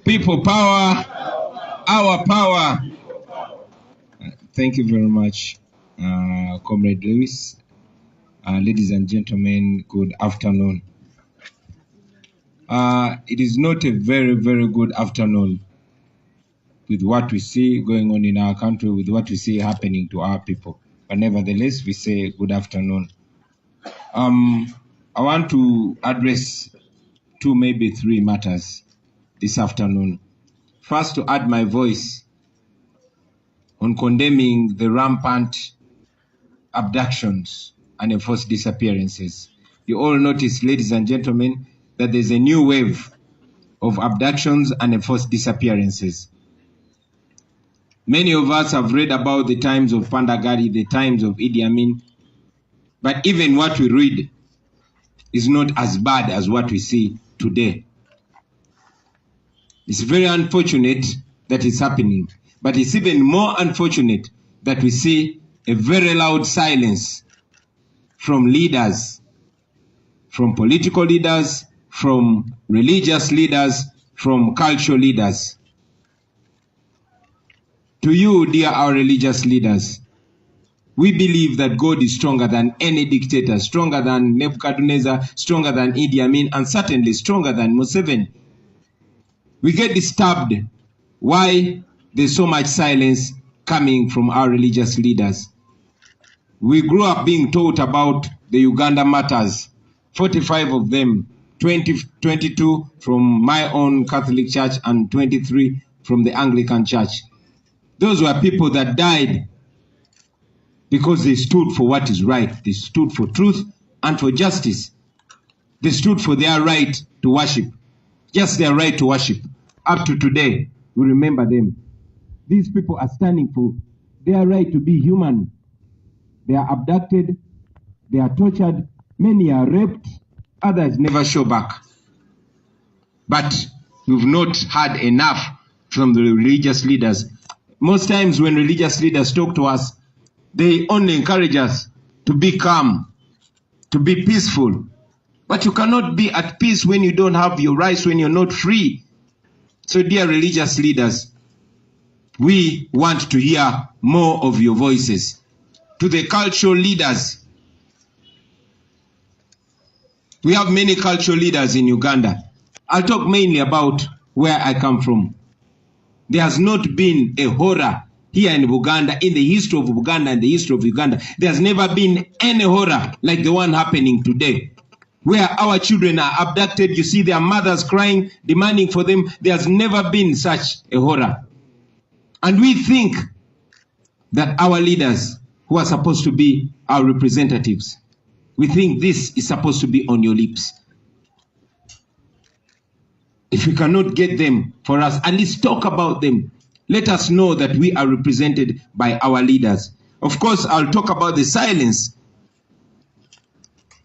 People power, our power. Thank you very much, Comrade Lewis. Ladies and gentlemen, good afternoon. It is not a very, very good afternoon with what we see going on in our country, with what we see happening to our people. But nevertheless, we say good afternoon. I want to address 2, maybe 3 matters this afternoon. First, to add my voice on condemning the rampant abductions and enforced disappearances. You all notice, ladies and gentlemen, that there's a new wave of abductions and enforced disappearances. Many of us have read about the times of Pandagari, the times of Idi Amin, but even what we read is not as bad as what we see today. It's very unfortunate that it's happening, but it's even more unfortunate that we see a very loud silence from leaders, from political leaders, from religious leaders, from cultural leaders. To you, dear our religious leaders, we believe that God is stronger than any dictator, stronger than Nebuchadnezzar, stronger than Idi Amin, and certainly stronger than Museveni. We get disturbed why there's so much silence coming from our religious leaders. We grew up being taught about the Uganda matters, 45 of them, 22 from my own Catholic Church and 23 from the Anglican Church. Those were people that died because they stood for what is right. They stood for truth and for justice. They stood for their right to worship, just their right to worship. Up to today, we remember them. These people are standing for their right to be human. They are abducted, they are tortured, many are raped, others never show back. But we've not had enough from the religious leaders. Most times when religious leaders talk to us, they only encourage us to be calm, to be peaceful. But you cannot be at peace when you don't have your rights, when you're not free. So dear religious leaders, we want to hear more of your voices. To the cultural leaders, we have many cultural leaders in Uganda. I'll talk mainly about where I come from. There has not been a horror here in Uganda, in the history of Uganda and the history of Uganda. There's never been any horror like the one happening today, where our children are abducted. You see their mothers crying, demanding for them. There's never been such a horror. And we think that our leaders, who are supposed to be our representatives, we think this is supposed to be on your lips. If we cannot get them for us, at least talk about them. Let us know that we are represented by our leaders. Of course, I'll talk about the silence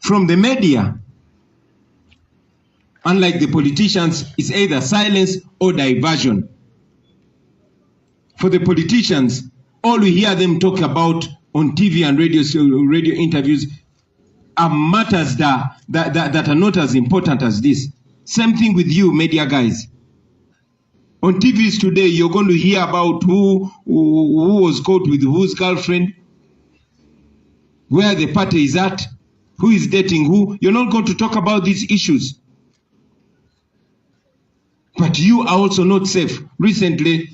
from the media. Unlike the politicians, it's either silence or diversion. For the politicians, all we hear them talk about on TV and radio interviews are matters that are not as important as this. Same thing with you, media guys. On TVs today, you're going to hear about who was caught with whose girlfriend, where the party is at, who is dating who. You're not going to talk about these issues. But you are also not safe. Recently,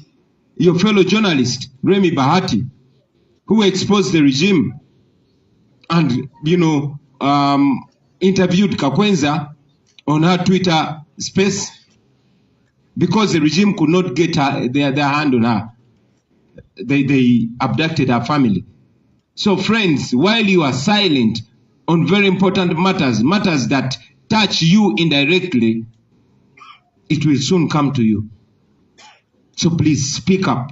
your fellow journalist, Remy Bahati, who exposed the regime and, interviewed Kakwenza on her Twitter space because the regime could not get their hand on her. They abducted her family. So friends, while you are silent on very important matters that touch you indirectly, it will soon come to you. So please speak up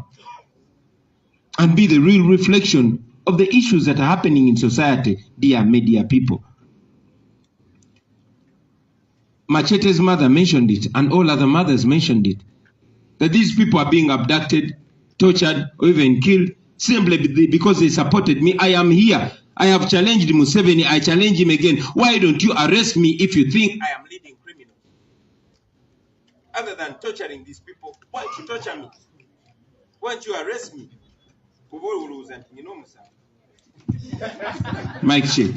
and be the real reflection of the issues that are happening in society, dear media people. Machete's mother mentioned it, and all other mothers mentioned it, that these people are being abducted, tortured, or even killed simply because they supported me. I am here. I have challenged Museveni. I challenge him again. Why don't you arrest me if you think I am leading criminals? Other than torturing these people, why don't you torture me? Why don't you arrest me? Mike check.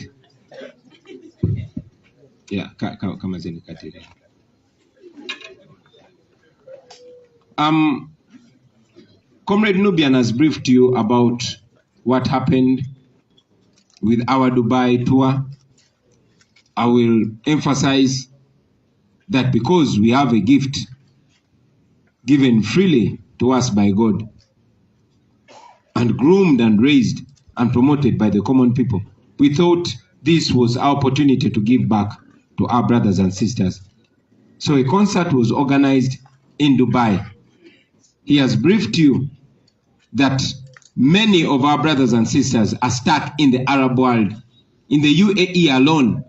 Yeah, kama zeni katire. Comrade Nubian has briefed you about what happened with our Dubai tour. I will emphasize that because we have a gift given freely to us by God and groomed and raised and promoted by the common people, we thought this was our opportunity to give back to our brothers and sisters. So a concert was organized in Dubai. He has briefed you that many of our brothers and sisters are stuck in the Arab world. In the UAE alone,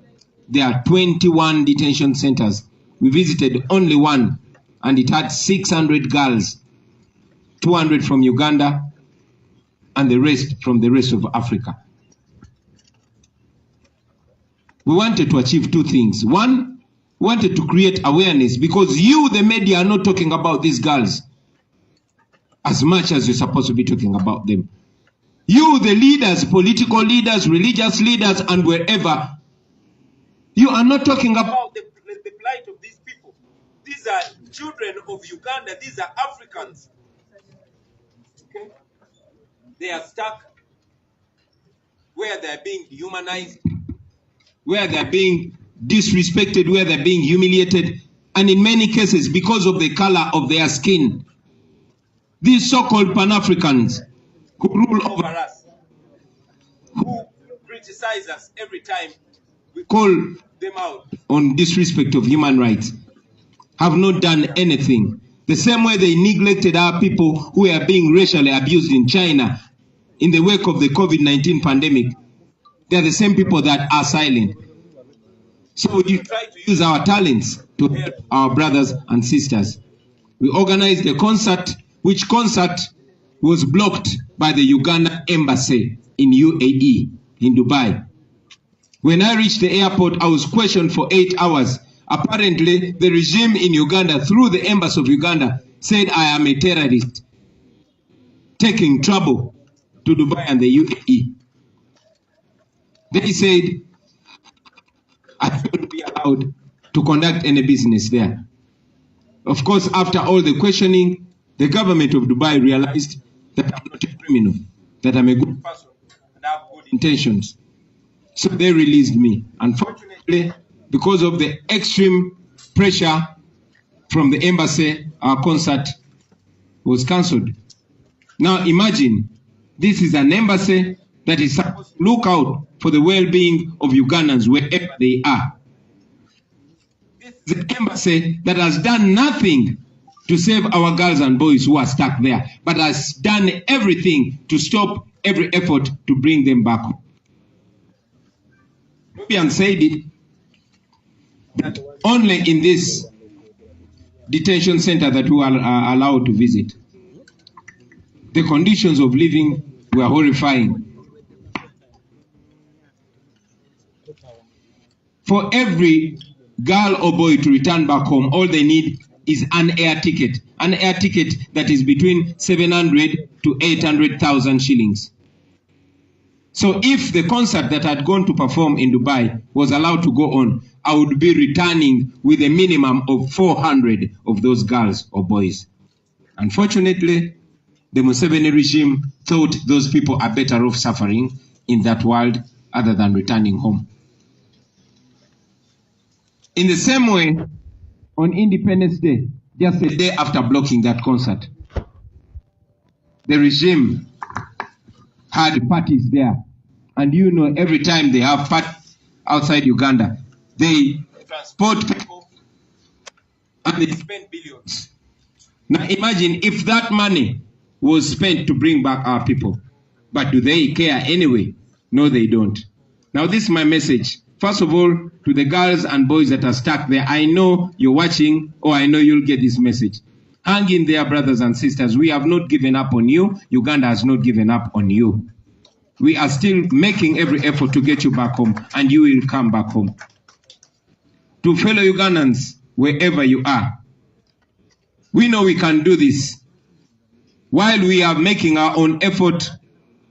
there are 21 detention centers. We visited only one, and it had 600 girls, 200 from Uganda, and the rest from the rest of Africa. We wanted to achieve two things. One, we wanted to create awareness, because you, the media, are not talking about these girls as much as you're supposed to be talking about them. You, the leaders, political leaders, religious leaders, and wherever, you are not talking about the plight of these people. These are children of Uganda. These are Africans. Okay? They are stuck where they are being dehumanized, where they are being disrespected, where they are being humiliated, and in many cases because of the color of their skin. These so-called Pan-Africans who rule over us, who criticize us every time we call them out on disrespect of human rights, have not done anything. The same way they neglected our people who are being racially abused in China in the wake of the COVID-19 pandemic. They are the same people that are silent. So we try to use our talents to help our brothers and sisters. We organized a concert, which concert was blocked by the Uganda embassy in UAE, in Dubai. When I reached the airport, I was questioned for 8 hours. Apparently, the regime in Uganda, through the embassy of Uganda, said I am a terrorist, taking trouble to Dubai and the UAE. They said I shouldn't be allowed to conduct any business there. Of course, after all the questioning, the government of Dubai realized that I'm not a criminal, that I'm a good person and I have good intentions. So they released me. Unfortunately, because of the extreme pressure from the embassy, our concert was cancelled. Now imagine, this is an embassy that is supposed to look out for the well-being of Ugandans wherever they are. This is the embassy that has done nothing to save our girls and boys who are stuck there, but has done everything to stop every effort to bring them back. Nubian said it, that only in this detention center that we are allowed to visit, the conditions of living were horrifying. For every girl or boy to return back home, all they need is an air ticket that is between 700 to 800,000 shillings. So if the concert that had gone to perform in Dubai was allowed to go on, I would be returning with a minimum of 400 of those girls or boys. Unfortunately, the Museveni regime thought those people are better off suffering in that world other than returning home. In the same way, on Independence Day, just a day after blocking that concert, the regime had parties there. And you know, every time they have parties outside Uganda, they transport people and they spend billions. Now imagine if that money was spent to bring back our people. But do they care anyway? No, they don't. Now this is my message. First of all, to the girls and boys that are stuck there, I know you're watching, or I know you'll get this message. Hang in there, brothers and sisters. We have not given up on you. Uganda has not given up on you. we are still making every effort to get you back home, and you will come back home. To fellow Ugandans, wherever you are, we know we can do this. While we are making our own effort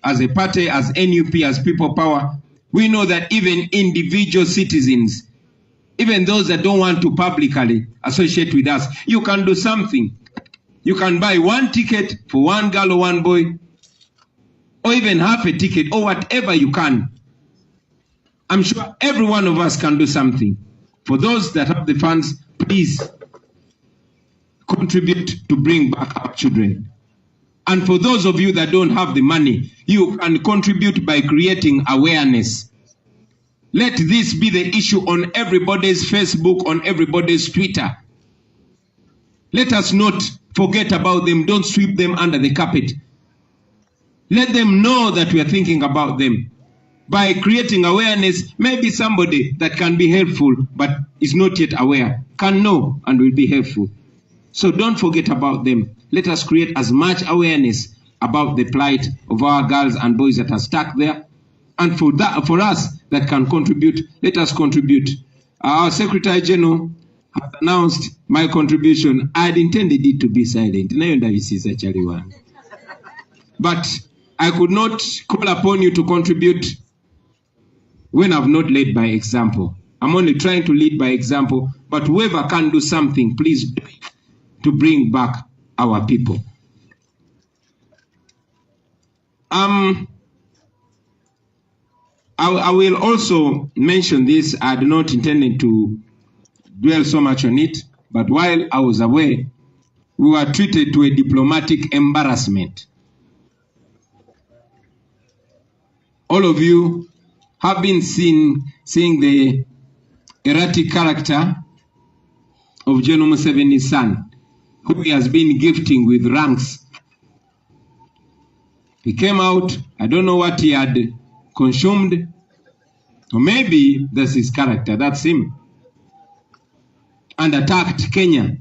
as a party, as NUP, as People Power, we know that even individual citizens, even those that don't want to publicly associate with us, you can do something. You can buy one ticket for one girl or one boy, or even half a ticket, or whatever you can. I'm sure every one of us can do something. For those that have the funds, please contribute to bring back our children. And for those of you that don't have the money, you can contribute by creating awareness. Let this be the issue on everybody's Facebook, on everybody's Twitter. Let us not forget about them. Don't sweep them under the carpet. Let them know that we are thinking about them. By creating awareness, maybe somebody that can be helpful but is not yet aware can know and will be helpful. So don't forget about them. Let us create as much awareness about the plight of our girls and boys that are stuck there. And for us that can contribute, let us contribute. Our Secretary General has announced my contribution. I had intended it to be silent. But I could not call upon you to contribute when I've not led by example. I'm only trying to lead by example, but whoever can do something, please do it to bring back our people. I will also mention this. I had not intended to dwell so much on it, but while I was away, we were treated to a diplomatic embarrassment. All of you have been seeing the erratic character of General Museveni's son, who he has been gifting with ranks. He came out, I don't know what he had consumed, or maybe that's his character, that's him, and attacked Kenya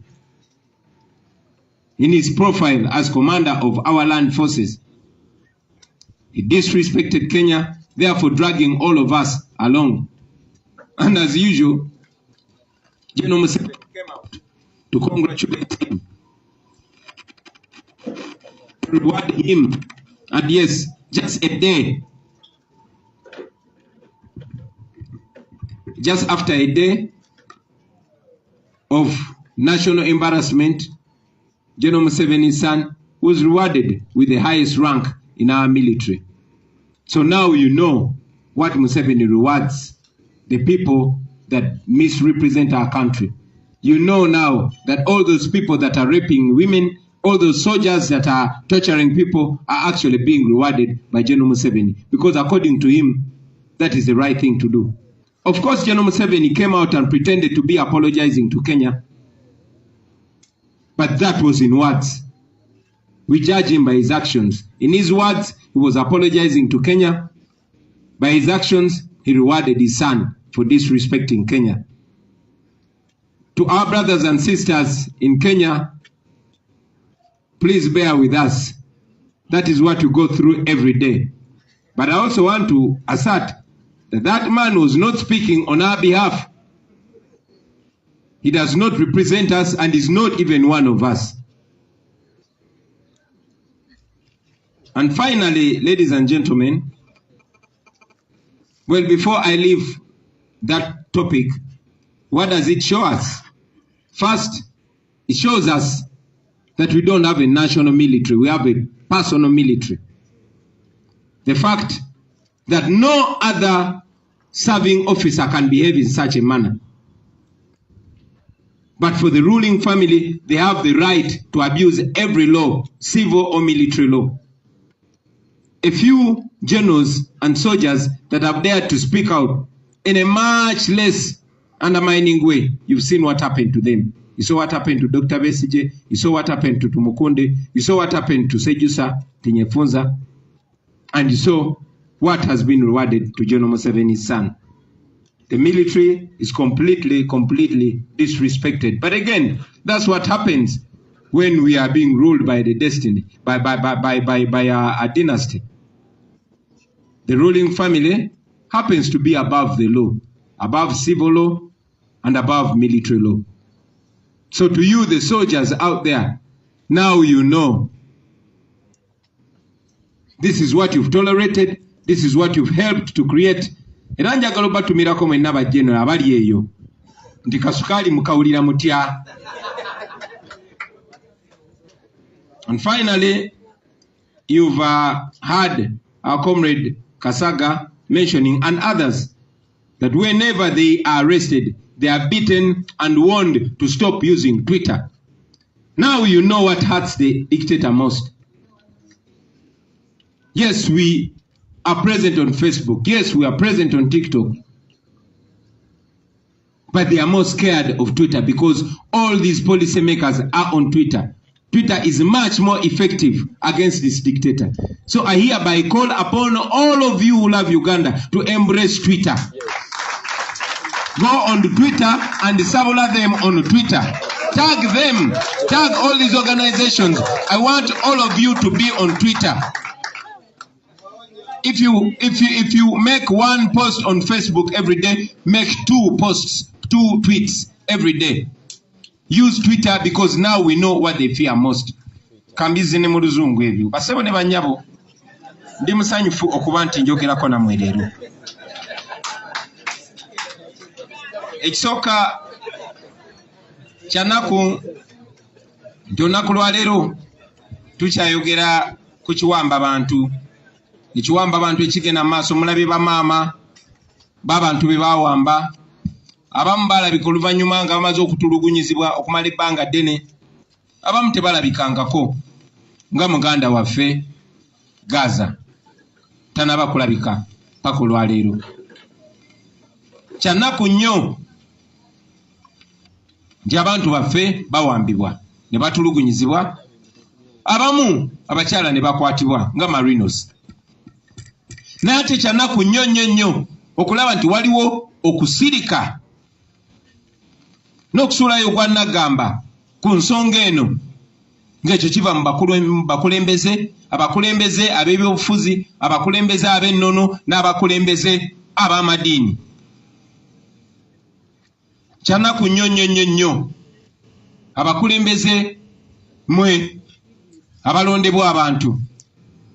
in his profile as commander of our land forces. He disrespected Kenya, therefore dragging all of us along. And as usual, General Museveni came out to congratulate him, to reward him. And yes, just a day, just after a day of national embarrassment, General Museveni's son was rewarded with the highest rank in our military. So now you know what Museveni rewards the people that misrepresent our country. You know now that all those people that are raping women, all those soldiers that are torturing people are actually being rewarded by General Museveni, because according to him, that is the right thing to do. Of course, General Museveni came out and pretended to be apologizing to Kenya, but that was in words. We judge him by his actions. In his words, he was apologizing to Kenya. By his actions, he rewarded his son for disrespecting Kenya. To our brothers and sisters in Kenya, please bear with us. That is what we go through every day. But I also want to assert that that man was not speaking on our behalf. He does not represent us and is not even one of us. And finally, ladies and gentlemen, well, before I leave that topic, what does it show us? First, it shows us that we don't have a national military, we have a personal military. The fact that no other serving officer can behave in such a manner. But for the ruling family, they have the right to abuse every law, civil or military law. A few generals and soldiers that have dared to speak out in a much less undermining way, you've seen what happened to them. You saw what happened to Dr. Besigye, you saw what happened to Tumukunde, you saw what happened to Sejusa Tinyefunza, and you saw what has been rewarded to General Museveni's son. The military is completely disrespected. But again, that's what happens when we are being ruled by the destiny, by a dynasty. the ruling family happens to be above the law, above civil law and above military law. So to you, the soldiers out there, now you know. This is what you've tolerated. This is what you've helped to create. Era njagala obatumirako mwenna bajjenero abali eyo nti kasukali mukawulira mutya. And finally, you've heard our comrade Kasaga mentioning, and others, that whenever they are arrested, they are beaten and warned to stop using Twitter. Now you know what hurts the dictator most. Yes, we are present on Facebook. Yes, we are present on TikTok. But they are more scared of Twitter because all these policymakers are on Twitter. Twitter is much more effective against this dictator. So I hereby call upon all of you who love Uganda to embrace Twitter. Yes. Go on Twitter and savor them on Twitter. Tag them. Tag all these organizations. I want all of you to be on Twitter. If you make one post on Facebook every day, make 2 posts, 2 tweets every day. Use Twitter because now we know what they fear most. Kambizi ne mu luzungu ebyo. Basebo ne banyabo. Ndi musanyufu okuba nti njogerako nammwe leero. Ekisooka kyanaku nti olunaku lwa leero tukyayogera ku kiwamba abantu. Ekiwamba abantu ekigenda mu maaso mulabe bamaama b'abantu be baawamba. Abamu balabika oluvannyuma nga bamaze okutulugunyizibwa okumala ebbanga ddene. Abamu tebalabikangako nga muganda waffe Gaza tanaba kulabika paka olwaleero. Kyanaku nnyo nti abantu baffe bawambibwa ne batulugunyizibwa. Abamu abakyala ne bakwatibwa nga Marinos. Naye ate kyanaku nnyo nnyo nnyo okulaba nti waliwo okusirika n'okusuulayo gwa Nagamba ku nsonga eno ng'ekyo kiva mu bakulembeze, abakulembeze ab'ebyobufuzi, abakulembeze ab'ennono n'abakulembeze ab'amadiini. Kyanaku nnyo nnyo nnyo nnyo abakulembeze mwe abalondebwa abantu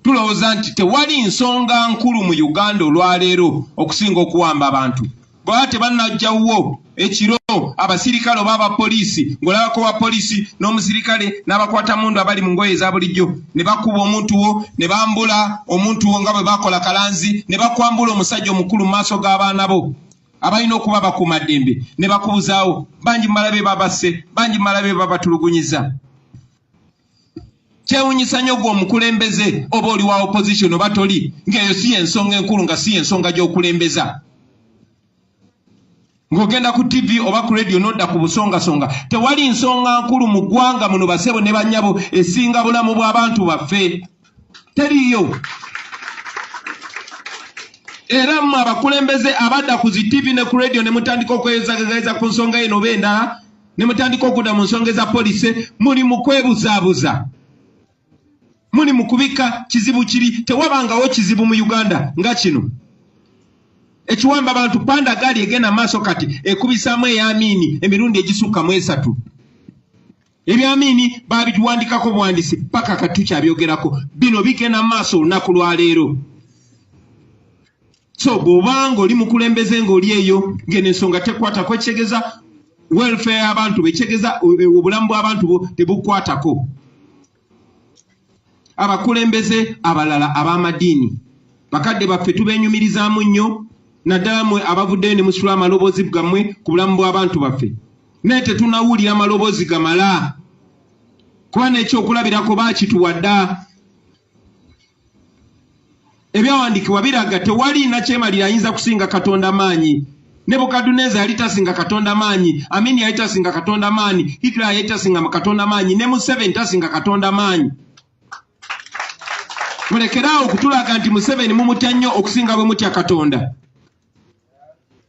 tulowooza nti tewali nsonga nkulu mu Uganda olwaleero okusinga okuwamba abantu. Bw'aba tebannajjawo ekiro abasirikale oba abapoliisi ng'olabako bapoliisi n'omusirikale n'abakwatamundu abali mu ngoye eza bulijjo ne bakuba omuntu wo ne bambula omuntu wo nga bwe bakola Kalanzi ne bakwambula omusajja omukulu mu maaso g'abaana bo abalina okuba bakuumaddembe ne bakubuzaawo. Bangi malabe babasse, bangi malabe babatulugunyiza. Kyewuunyisa nnyo gwe omukulembeze oba oli wa opposition oba toli ng'eyo si ensonga enkulu nga si ensonga gy'okulembeza. Ng'ogenda ku TV oba ku radio n'odda ku busongasonga. Tewali nsonga nkulu mu ggwanga muno basebo ne bannyabo esinga bulamu bw'abantu baffe. Teriyo. Era mmwe abakulembeze abadda ku zi TV ne ku radio ne mutandika okweyozagagaza ku nsonga eno oba endala ne mutandika okudda mu nsonga eza polisi muli mu kwebuzaabuza. Muli mu kubika kizibu kiri. Tewabangawo kizibu mu Uganda nga kino. Ekiwamba abantu panda gali egenda maaso kati ekubisaamu ey'Amini emirundi egisukka mu 3. Eby'Amini babituwandikako buwandiisi paka kati tukyabyogerako. Bino bigenda maaso olunaku lwa leero. So bw'obanga oli mukulembeze ng'oli eyo ng'eno ensonga tekwatako ekitegeeza welfare y'abantu be, ekitegeeza obulamu bw'abantu bo tebukwatako. Abakulembeze abalala ab'amadiini bakadde baffe tubeenyumirizaamu nnyo naddala mmwe abavuddeyo ne musula amaloboozi gammwe ku bulamu bw'abantu baffe. Naye tetunawulira amaloboozi gamala kuba n'ekyokulabirako baakituwadda. Ebyawandiikibwa biraga tewali nakyemalira ayinza kusinga Katonda maanyi. Nebukadduneeza yali tasinga Katonda maanyi, Amini yali tasinga Katonda maanyi, Hitler yali tasinga Katonda maanyi, ne Museveni tasinga Katonda maanyi. Mulekeraawo okutulaga nti Museveni mumutya nnyo okusinga bwe mutya Katonda.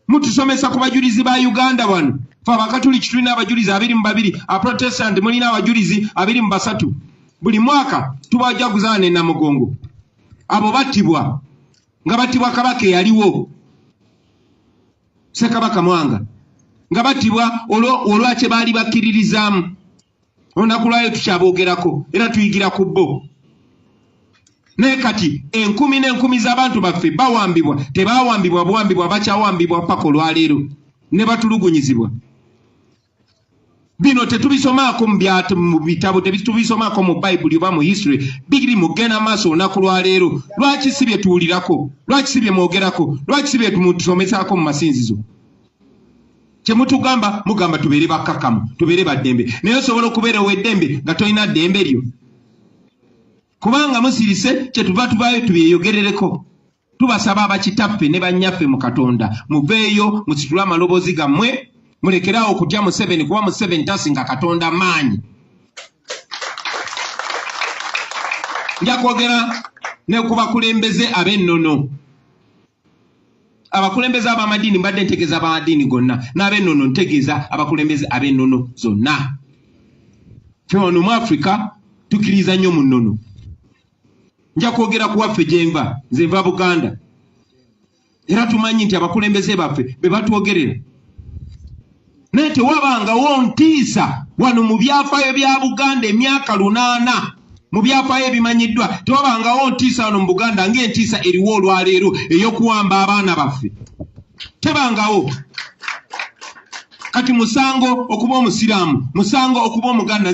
Mutusomesa ku bajulizi ba Uganda wano. Fe Abakatuliki tulina abajulizi 22, Abaprotestant mulina abajulizi 23. Buli mwaka tubajaguzaana e Namugongo. Abo battibwa nga battibwa kabaka yaliwo Ssekabaka Mwanga nga battibwa olwakye baali bakkiririzaamu olunaku lwayo tukyabogerako era tuyigira ku bo naye kati enkumi n'enkumi z'abantu baffe bawambibwa tebawambibwa buwambibwa bakyawambibwa paka olwaleero ne batulugunyizibwa bino tetubisomaako mu bitabo tetubisomaako mu Bayibuli oba mu history biri mugenda maaso olunaku lwaleero lwaki si bye tuwulirako lwaki si bye mwogerako lwaki si bye tusomesaako mu masinzizo kyemutugamba mugamba tubeere bakkakkamu tubeere baddembe naye osobola okubeera ow'eddembe nga tolina ddembe lyo kubanga musirise kyetuva tubaayo tubyeyogerereko tubasaba abakitaffe ne bannyaffe mu Katonda muveeyo musitule amaloboozi gammwe mulekeraawo okutya Museveni kuba Museveni tasinga Katonda maanyi nja kwogera ne ku bakulembeze ab'ennono abakulembeze ab'amadiini mbadde ntegeeza ab'amadiini gonna n'ab'ennono ntegeeza abakulembeze ab'ennono zonna ffe wano mu Afrika tukkiriza nnyo mu nnono nja kwogera ku waffe gye nva nze nva Buganda era tumanyi nti abakulembeze baffe be batwogerera naye tewabangawo ntiisa wano mu byafaayo bya Buganda emyaka 8 mu byafaayo ebimanyiddwa tewabangawo ntiisa wano mu Buganda ng'entiisa eriwo olwaleero ey'okuwamba abaana baffe tebangawo kati musango okuba omusiraamu musango okuba Omuganda